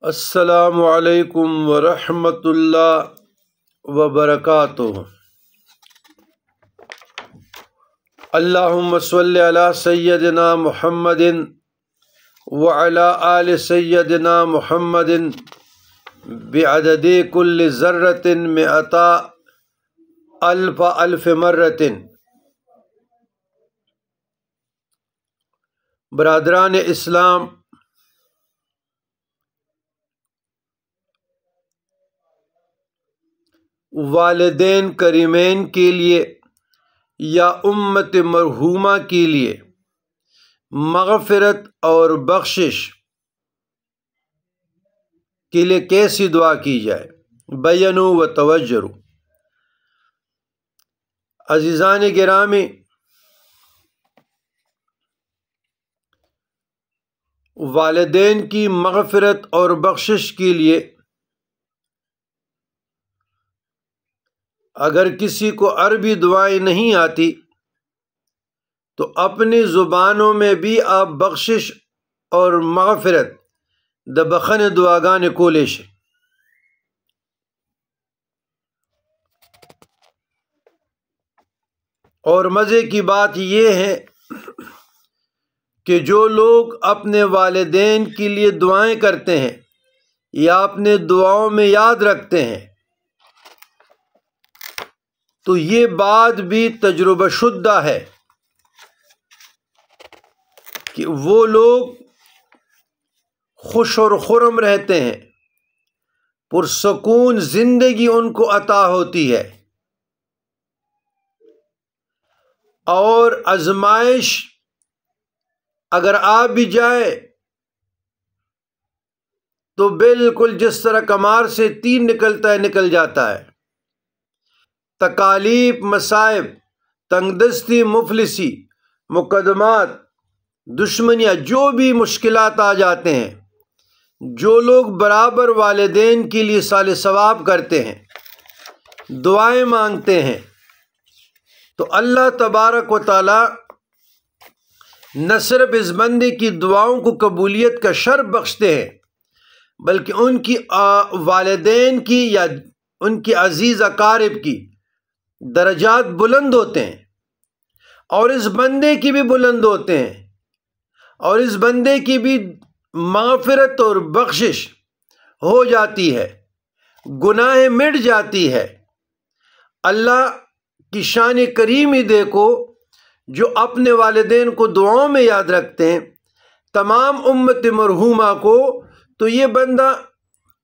السلام علیکم ورحمۃ اللہ وبرکاتہ۔ اللہم صلی علی سیدنا محمد وعلی آل سیدنا محمد بعدد کل ذرۃ مئۃ الف الف مرۃ۔ برادران اسلام، والدین کریمین کے لیے یا امت مرحومہ کے لیے مغفرت اور بخشش کے لیے کیسی دعا کی جائے؟ بینوا و توجروا۔ عزیزان گرامی، والدین کی مغفرت اور بخشش کے لیے اگر کسی کو عربی دعائیں نہیں آتی تو اپنی زبانوں میں بھی آپ بخشش اور مغفرت د بخن دعاگان کولیش۔ اور مزے کی بات یہ ہے کہ جو لوگ اپنے والدین کے لیے دعائیں کرتے ہیں یا اپنے دعاؤں میں یاد رکھتے ہیں تو یہ بات بھی تجربہ شدہ ہے کہ وہ لوگ خوش اور خرم رہتے ہیں، پرسکون زندگی ان کو عطا ہوتی ہے، اور آزمائش اگر آ بھی جائے تو بالکل جس طرح کمار سے تیر نکلتا ہے نکل جاتا ہے۔ تکالیف، مصائب، تنگ دستی، مفلسی، مقدمات، دشمنیاں، جو بھی مشکلات آ جاتے ہیں، جو لوگ برابر والدین کے لیے صالح ثواب کرتے ہیں، دعائیں مانگتے ہیں، تو اللہ تبارک و تعالی نہ صرف اس بندے کی دعاؤں کو قبولیت کا شرف بخشتے ہیں بلکہ ان کی والدین کی یا ان کی عزیز اقارب کی درجات بلند ہوتے ہیں، اور اس بندے کی بھی بلند ہوتے ہیں، اور اس بندے کی بھی مغفرت اور بخشش ہو جاتی ہے، گناہ مٹ جاتی ہے۔ اللہ کی شان کریمی دیکھو، جو اپنے والدین کو دعاؤں میں یاد رکھتے ہیں، تمام امت مرحومہ کو، تو یہ بندہ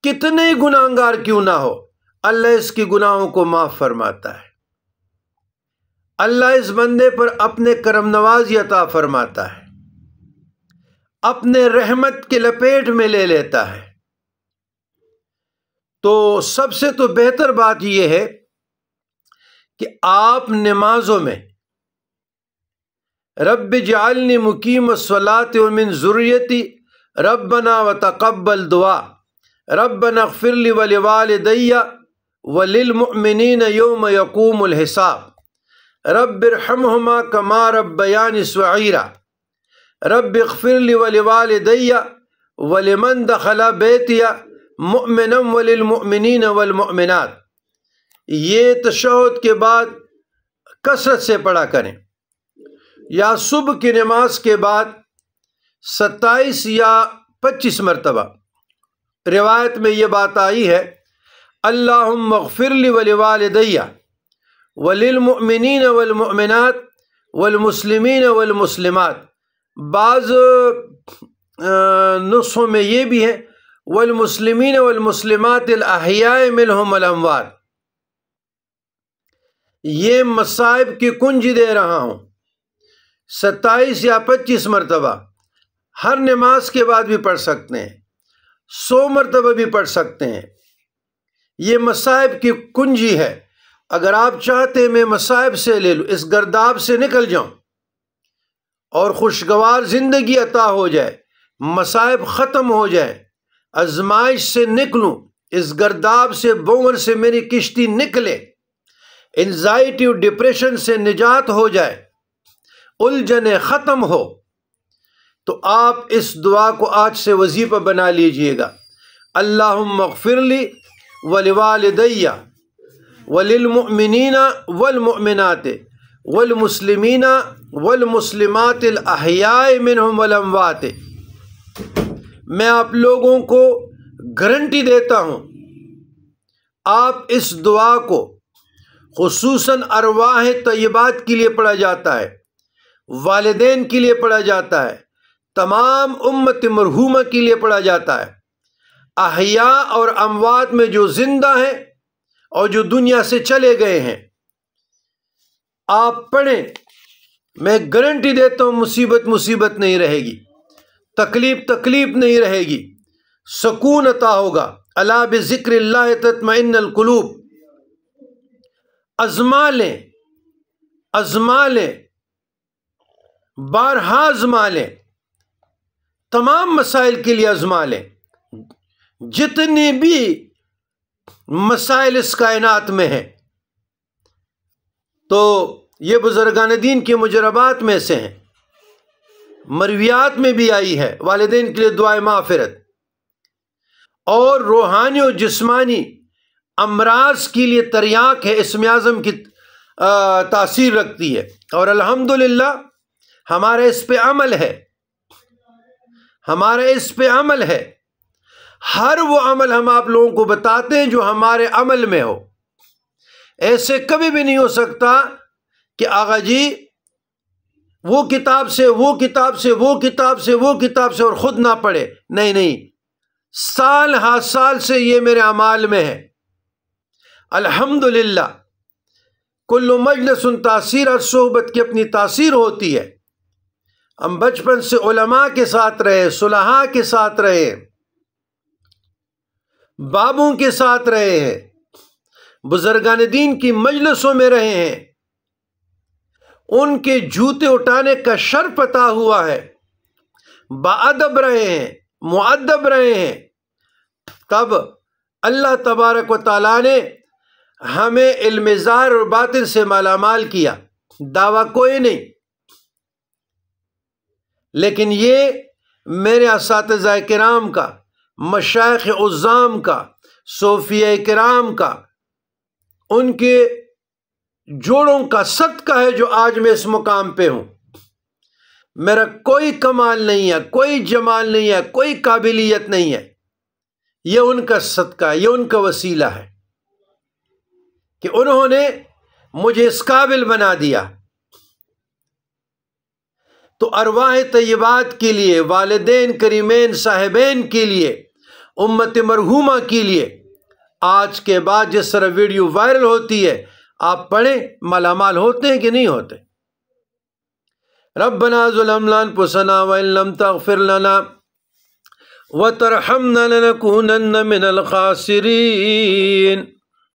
کتنے گناہگار کیوں نہ ہو، اللہ اس کی گناہوں کو معاف فرماتا ہے۔ اللہ اس بندے پر اپنے کرم نوازی عطا فرماتا ہے، اپنے رحمت کے لپیٹ میں لے لیتا ہے۔ تو سب سے تو بہتر بات یہ ہے کہ آپ نمازوں میں رب اجعلنی مقیم الصلاۃ ومن ذریتی ربنا وتقبل دعا ربنا اغفر لی ولوالدی وللمؤمنین یوم یقوم الحساب رب ارحمہما کما ربیانی صغیرا رب اغفر لی ولوالدی ولمن دخل بیتی مؤمنا وللمؤمنین والمؤمنات۔ یہ تشہد کے بعد کثرت سے پڑھا کریں، یا صبح کی نماز کے بعد 27 یا 25 مرتبہ۔ روایت میں یہ بات آئی ہے، اللہم اغفر لی ولوالدی وللمؤمنین والمؤمنات والمسلمین والمسلمات۔ بعض نسخوں میں یہ بھی ہے والمسلمین والمسلمات الاحیاء منہم والاموات۔ یہ مصائب کی کنجی دے رہا ہوں، 27 یا 25 مرتبہ ہر نماز کے بعد بھی پڑھ سکتے ہیں، 100 مرتبہ بھی پڑھ سکتے ہیں۔ یہ مصائب کی کنجی ہے۔ اگر آپ چاہتے ہیں میں مصائب سے لے لوں، اس گرداب سے نکل جاؤں اور خوشگوار زندگی عطا ہو جائے، مصائب ختم ہو جائے، آزمائش سے نکلوں، اس گرداب سے، بور سے میری کشتی نکلے، انزائٹی اور ڈپریشن سے نجات ہو جائے، الجھنیں ختم ہو، تو آپ اس دعا کو آج سے وظیفہ بنا لیجئے گا۔ اللہم اغفر لی ولوالدی وللمؤمنین والمؤمنات والمسلمین والمسلمات الاحیاء منہم والاموات۔ میں آپ لوگوں کو گارنٹی دیتا ہوں، آپ اس دعا کو خصوصاً ارواح طیبات کے لیے پڑھا جاتا ہے، والدین کے لیے پڑھا جاتا ہے، تمام امت مرحومہ کے لیے پڑھا جاتا ہے، احیاء اور اموات میں جو زندہ ہیں اور جو دنیا سے چلے گئے ہیں، آپ پڑھیں۔ میں گارنٹی دیتا ہوں مصیبت نہیں رہے گی، تکلیف نہیں رہے گی، سکون عطا ہوگا۔ الا بذکر اللہ تطمئن القلوب۔ آزما لیں، بارہا آزما لیں، تمام مسائل کے لیے آزما لیں، جتنی بھی مسائل اس کائنات میں ہیں۔ تو یہ بزرگان دین کی مجربات میں سے ہیں، مرویات میں بھی آئی ہے، والدین کے لیے دعائے مغفرت، اور روحانی و جسمانی امراض کے لیے تریاق ہے، اسم اعظم کی تاثیر رکھتی ہے، اور الحمدللہ ہمارا اس پہ عمل ہے۔ ہر وہ عمل ہم آپ لوگوں کو بتاتے ہیں جو ہمارے عمل میں ہو۔ ایسے کبھی بھی نہیں ہو سکتا کہ آغا جی وہ کتاب سے اور خود نہ پڑھے۔ نہیں، سال ہا سال سے یہ میرے اعمال میں ہے، الحمدللہ۔ کل مجلس تاثیر، اور صحبت کی اپنی تاثیر ہوتی ہے۔ ہم بچپن سے علماء کے ساتھ رہے، صلحاء کے ساتھ رہے، بابوں کے ساتھ رہے ہیں، بزرگان دین کی مجلسوں میں رہے ہیں، ان کے جوتے اٹھانے کا شرف عطا ہوا ہے، باادب رہے ہیں، مؤدب رہے ہیں، تب اللہ تبارک و تعالیٰ نے ہمیں علم ظاہر اور باطن سے مالا مال کیا۔ دعویٰ کوئی نہیں، لیکن یہ میرے اساتذہ کرام کا، مشائخ عظام کا، صوفیہ کرام کا، ان کے جوڑوں کا صدقہ ہے جو آج میں اس مقام پہ ہوں۔ میرا کوئی کمال نہیں ہے، کوئی جمال نہیں ہے، کوئی قابلیت نہیں ہے، یہ ان کا صدقہ ہے، یہ ان کا وسیلہ ہے کہ انہوں نے مجھے اس قابل بنا دیا۔ تو ارواح طیبات کے لیے، والدین کریمین صاحبین کے لیے، امت مرحومہ کے لیے، آج کے بعد جس طرح ویڈیو وائرل ہوتی ہے آپ پڑھیں، مالا مال ہوتے ہیں کہ نہیں ہوتے؟ ربنا ظلمنا انفسنا وان لم تغفر لنا وترحمنا لنكونن من الخاسرین۔